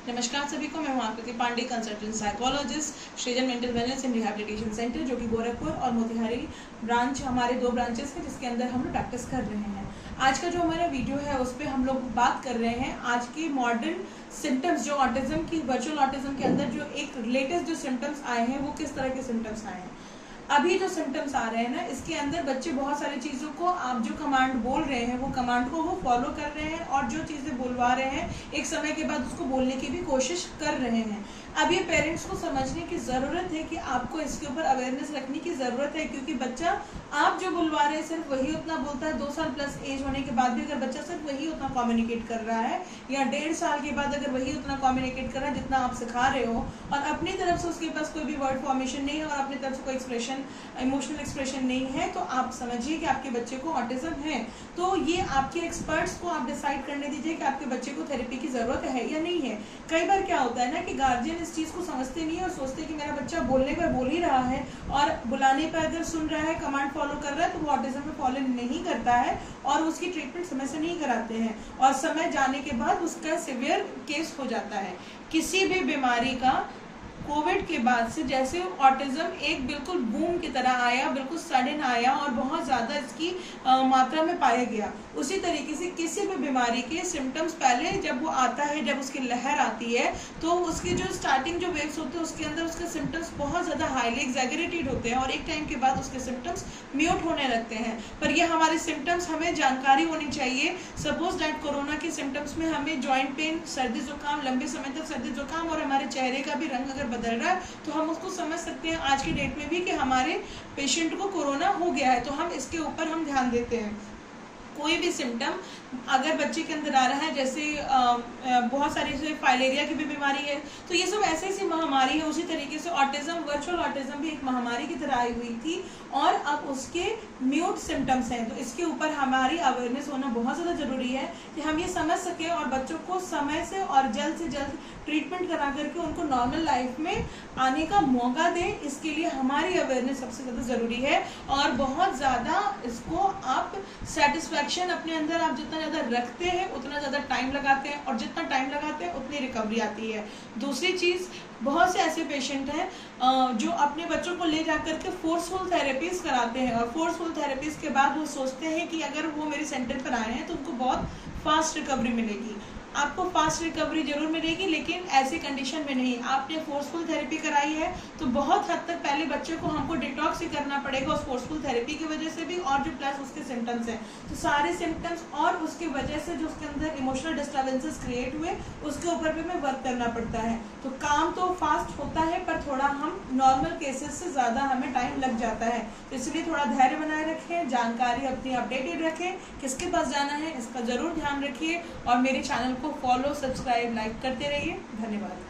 नमस्कार सभी को, मैं हूं आकृति पांडे, कंसल्टेंट साइकोलॉजिस्ट, सृजन mental wellness and rehabilitation centre, जो कि गोरखपुर और मोतिहारी ब्रांच, हमारे 2 ब्रांचेस हैं जिसके अंदर हम लोग प्रैक्टिस कर रहे हैं। आज का जो हमारा वीडियो है उस पर हम लोग बात कर रहे हैं आज की मॉडर्न सिम्टम्स, जो ऑटिज्म की, वर्चुअल ऑटिज्म के अंदर जो एक लेटेस्ट जो सिम्टम्स आए हैं वो किस तरह के सिम्टम्स आए हैं। अभी जो सिम्टम्स आ रहे हैं ना, इसके अंदर बच्चे बहुत सारी चीज़ों को, आप जो कमांड बोल रहे हैं वो कमांड को वो फॉलो कर रहे हैं, और जो चीज़ें बुलवा रहे हैं एक समय के बाद उसको बोलने की भी कोशिश कर रहे हैं। अब ये पेरेंट्स को समझने की ज़रूरत है कि आपको इसके ऊपर अवेयरनेस रखने की ज़रूरत है, क्योंकि बच्चा आप जो बुलवा रहे हैं सिर्फ वही उतना बोलता है। 2 साल प्लस एज होने के बाद भी अगर बच्चा सिर्फ वही उतना कम्युनिकेट कर रहा है, या 1.5 साल के बाद अगर वही उतना कम्युनिकेट कर रहा है जितना आप सिखा रहे हो, और अपनी तरफ से उसके पास कोई भी वर्ड फॉर्मेशन नहीं है और अपनी तरफ से कोई एक्सप्रेशन, इमोशनल एक्सप्रेशन नहीं है, तो आप समझिए कि आपके बच्चे को ऑटिज्म है। तो ये आपके एक्सपर्ट्स को आप डिसाइड करने दीजिए कि आपके बच्चे को थेरेपी की ज़रूरत है या नहीं है। कई बार क्या होता है ना कि गार्जियन इस चीज़ को समझते नहीं है और सोचते कि मेरा बच्चा बोलने पर बोल ही रहा है, और बुलाने पर अगर सुन रहा है, कमांड फॉलो कर रहा है, तो वो ऑटिज्म में फॉलो नहीं करता है और उसकी ट्रीटमेंट समय से नहीं कराते हैं, और समय जाने के बाद उसका सिवियर केस हो जाता है। किसी भी बीमारी का कोविड के बाद से जैसे ऑटिज्म एक बिल्कुल बूम की तरह आया, बिल्कुल सडन आया और बहुत ज़्यादा इसकी मात्रा में पाया गया, उसी तरीके से किसी भी बीमारी के सिम्टम्स पहले जब वो आता है, जब उसकी लहर आती है, तो उसकी जो स्टार्टिंग जो वेव्स होते हैं उसके अंदर उसके सिम्टम्स बहुत ज़्यादा हाईली एग्जैगरेटेड होते हैं, और एक टाइम के बाद उसके सिम्टम्स म्यूट होने लगते हैं। पर ये हमारे सिम्टम्स, हमें जानकारी होनी चाहिए। सपोज दैट कोरोना के सिम्टम्स में हमें जॉइंट पेन, सर्दी जुकाम, लंबे समय तक सर्दी जुकाम, और हमारे चेहरे का भी रंग अगर बदल रहा है तो हम उसको समझ सकते हैं आज की डेट में भी कि हमारे पेशेंट को कोरोना हो गया है, तो हम इसके ऊपर हम ध्यान देते हैं। कोई भी सिम्टम अगर बच्चे के अंदर आ रहा है, जैसे बहुत सारी जैसे फाइलेरिया की भी बीमारी है, तो ये सब ऐसी ऐसी महामारी है। उसी तरीके से ऑटिज्म, वर्चुअल ऑटिज्म भी एक महामारी की तरह आई हुई थी, और अब उसके म्यूट सिम्टम्स हैं। तो इसके ऊपर हमारी अवेयरनेस होना बहुत ज़्यादा ज़रूरी है कि हम ये समझ सकें और बच्चों को समय से और जल्द से जल्द ट्रीटमेंट करा करके उनको नॉर्मल लाइफ में आने का मौका दें। इसके लिए हमारी अवेयरनेस सबसे ज़्यादा ज़रूरी है, और बहुत ज़्यादा इसको आप सेटिस्फैक्शन अपने अंदर आप जितना ज़्यादा रखते हैं उतना ज़्यादा टाइम लगाते हैं, और जितना टाइम लगाते हैं उतनी रिकवरी आती है। दूसरी चीज़, बहुत से ऐसे पेशेंट हैं जो अपने बच्चों को ले जाकर के फोर्सफुल थेरेपीज कराते हैं, और फोर्सफुल थेरेपीज के बाद वो सोचते हैं कि अगर वो मेरे सेंटर पर आए हैं तो उनको बहुत फास्ट रिकवरी मिलेगी। आपको फास्ट रिकवरी जरूर मिलेगी, लेकिन ऐसे कंडीशन में नहीं। आपने फोर्सफुल थेरेपी कराई है तो बहुत हद तक पहले बच्चे को हमको डिटॉक्स ही करना पड़ेगा उस फोर्सफुल थेरेपी की वजह से भी, और जो प्लस उसके सिम्टम्स हैं, तो सारे सिम्टम्स और उसके वजह से जो उसके अंदर इमोशनल डिस्टर्बेंसेस क्रिएट हुए उसके ऊपर भी हमें वर्क करना पड़ता है। तो काम तो फास्ट होता है, पर थोड़ा हम नॉर्मल केसेस से ज़्यादा हमें टाइम लग जाता है। तो इसलिए थोड़ा धैर्य बनाए रखें, जानकारी अपनी अपडेटेड रखें, किसके पास जाना है इसका ज़रूर ध्यान रखिए, और मेरे चैनल को फॉलो, सब्सक्राइब, लाइक करते रहिए। धन्यवाद।